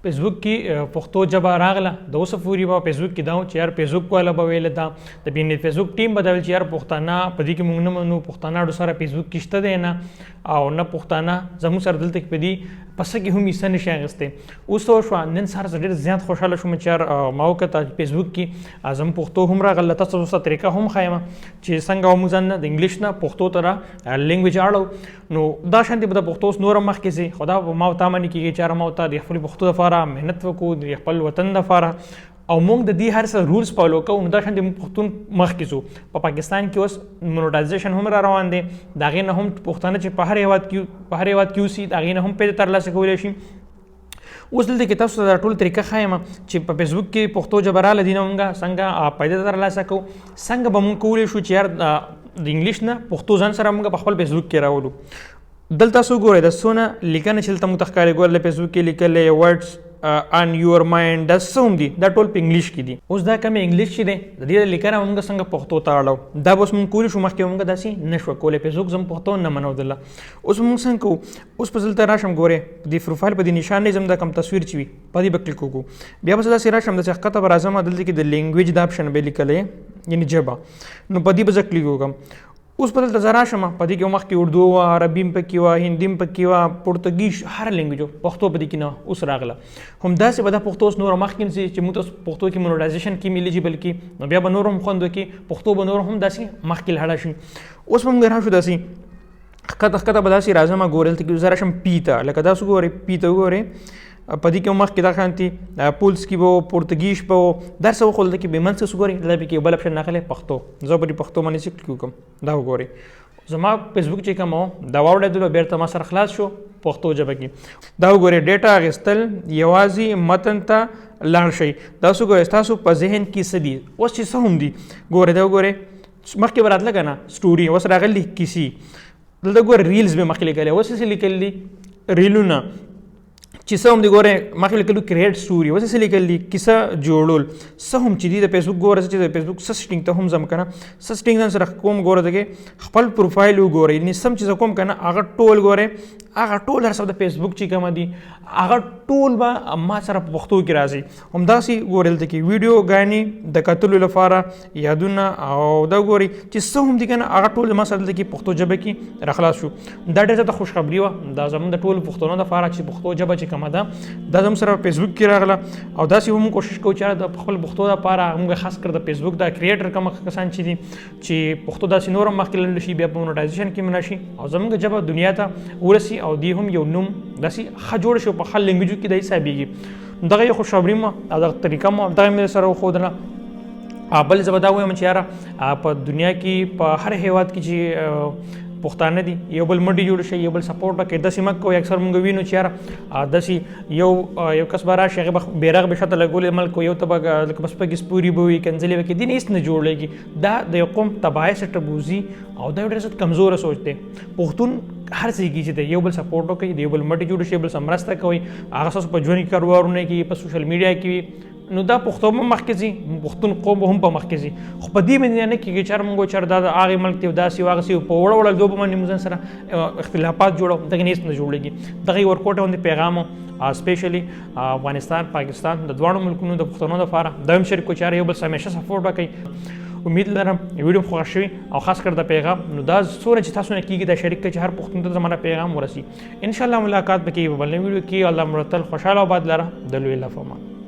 فیسبوک کې پښتو ژبه راغله د اوسه پورې به فیسبوک کې دا چې یار فیسبوک والا به ویل دا د بین فیسبوک ټیم به دا ویل چې یار پښتانه په دې کې موږ نه منو پښتانه سره فیسبوک کې شته دی نه او نه پښتانه زموږ سره دلته په دې پسه کې هم حصه نشي اخیستی. اوس شو نن سهار زه ډېر زیات خوشحاله شوم چې یار ما وکتل فیسبوک کې زموږ پښتو هم راغله تاسو ته طریقه هم ښایم چې څنګه موږ ځان د انګلیش نه پښتو ته را لینګویج اړو نو دا شانتي به د پښتو نور مخکې سي خدا ما ته مانی کېږي چې یار ما ته د خپل پښتو لپاره مهنت وکړو د خپل وطن لپاره او موږ د دې هر څه رولز فالو کوو نو دا شانتي موږ پښتون مخکې ځو. په پاکستان کې اوس مونیټایزیشن هم را روان دی د هغې نه هم پښتانه چې په هر هېواد کې اوسي د هغې نه هم پیسې ترلاسه کولی شي. اوس دلته کې تاسو ته دا ټول طریقه ښایم چې په فیسبوک کې پښتو ژبه راله دي نه موږ څنګه پیدا ترلاسه کوو څنګه به موږ کولی شو چې یار د انګلیش نه پښتو ځان سره موږ په خپل فیسبوک کې راولو. دلته تاسو ګورئ د څونه لیکنه چې دلته موږ ته ښکاري ګورئ فیسبوک کې لیکلی ورډس ان یور مایند دا څه هم دي دا ټول په انګلیش کې دي. اوس دا کم انګلیش چې دی د دې لیکنه موږ څنګه پښتو ته اړو دا به اوس موږ کولی شو مخکې موږ داسې نه شو کولی فیسبوک زموږ پښتو نه منودله. اوس موږ څنګه کوو اوس په دلته راشم ګورئ د پروفایل په دې نشان دی زموږ دا کم تصویر چې وي په دې به کلیک وکړو بیا به زه داسې راشم داسې ښکته به راځم دلته کې د لینګویج دا اپشن به لیکلی یعنې ژبه نو په دې به زه کلیک وکړم. اوس په دلته زه راشم په دې کې مخکې اردو وه عربي هم پکې وه هندي هم پکې وه پرتګیش هر لینګویج پښتو په دې کې نه اوس راغله همداسې به دا پښتو اوس نور مخکې هم چې موږ ته پښتو کې مونیټایزیشن کې ایلیجیبل کې نو بیا به نور هم خوند وکړي پښتو به نور هم داسې مخکې لاړه شي. اوس به موږ راشو داسې ښکته به داسې راځم ګورئ دلته کې زه راشم پي ته لکه تاسو ګورئ پي ته وګورئ په دې کې مخکې دا شانتي پولسکي به و پرتګیش به و دا څه وخو دلته کې به منځ څه ګورئ دلته کې یو بل اپشن راغلی پښتو زه به پښتو باندې چې کلیک وکړم دا وګورئ زما فیسبوک چې کوم و دا واوړېدلو بیرته ما سره خلاص شو پښتو ژبه کې دا وګورئ ډیټا اخیستل یوازې متن ته لاړ شئ دا څه ګورئ ستاسو په ذهن کې څه دي اوس چې څه هم دي ګورئ دا وګورئ مخکې به راتله که نه سټوري اوس راغلي کیسې دلته ګورئ ریلز به مخکې لیکلی اوس څه لیکل دي ریلونه چې څه هم دي ګورئ مخکې لیکلي کریټ سټوري اوس څه لیکل دي کیسه جوړول څه هم چې دي د فیسبوک ګوره چې د فیسبوک څه سټینګ ته هم ځم که نه څه سټینګ ځان سره کوم ګوره دغې خپل پروفایل وګورئ یعنې سم چې زه کوم که نه هغه ټول ګورئ هغه ټول هر څه د فیسبوک چې کومه دي هغه ټول به ما سره په پښتو کې راځي. همداسې ګورئ دلته کې ویډیوګانې د کتلو لپاره یادونه او دا ګورئ چې څه هم دي که نه هغه ټول ما سره دلته کې پښتو ژبه کې راخلاص شو. دا ډېره زیاته خوشخبري وه دا زموږ د ټولو پښتنو دپاره چې پښتو ژبه چې کومه ده دا زموږ سره فیسبوک کې راغله او داسې هم کوشش کوو چې د خپل پښتو دپاره موږ خاص کر د فیسبوک دا کریټر کوم کسان چې دي چې پښتو داسې نور هم مخکې لاړ شي بیا په مونیټایزیشن کې نه شي او زموږ ژبه دنیا ته ورسي او دی هم یو نوم داسې ښه جوړ شي په هر لینګویجو کې دا حسابېږي. دغه یو خوشخبري مو او دغه طریقه مو دغه مې سره وښودله. بل زه به دا وایم چې یاره په دنیا کې په هر هېواد کې چې پښتانه دي یو بل منډې جوړ شي یو بل سپورټ وکړي داسې مه کوئ اکثر موږ وینو چې یاره داسې یو کس به راشي هغې به بیرغ به شاته لګولی ملک یو ته به لکه بس پکې سپوري به وي کنځلې به کوي دین هېڅ نه جوړېږي دا د یو قوم تباهۍ سره بوځي او دا یو ډېر زیات کمزوره سوچ دی. پښتون هر څه کې چې دی یو بل سپورټ وکړي د یو بل منډې جوړ شي یو بل سره مرسته کوئ هغه ستاسو په ژوند کې کاروبارونه کوي په سوشل میډیا کې وي نو دا پښتو به مخکې ځي پښتون قوم به هم په مخکې ځي خو په دې باندې نه کېږي چې هر موږ چېر دا د هغې ملک دی داسې و هغسې په وړه وړه لوبو باندې موږ ځان سره اختلافات جوړو دغه نه هېڅ نه جوړېږي. دغه یو ورکوټه غوندې پیغام و سپیشلی افغانستان پاکستان د دواړو ملکونو د پښتنو دپاره دا هم شریک کړو چې هر یو بل سره همیشه سپورټ وکړئ. امید لرم ویډیو خوښ شوي او خاص کر د پیغام نو دا څومره چې تاسو نه کېږي دا شریک کړئ چې هر پښتون ته زما پیغام ورسي. انشاءالله ملاقات به کېږي په بل ویډیو کې. الله مو تل خوشحاله او آباد لره د لوی الله په امان.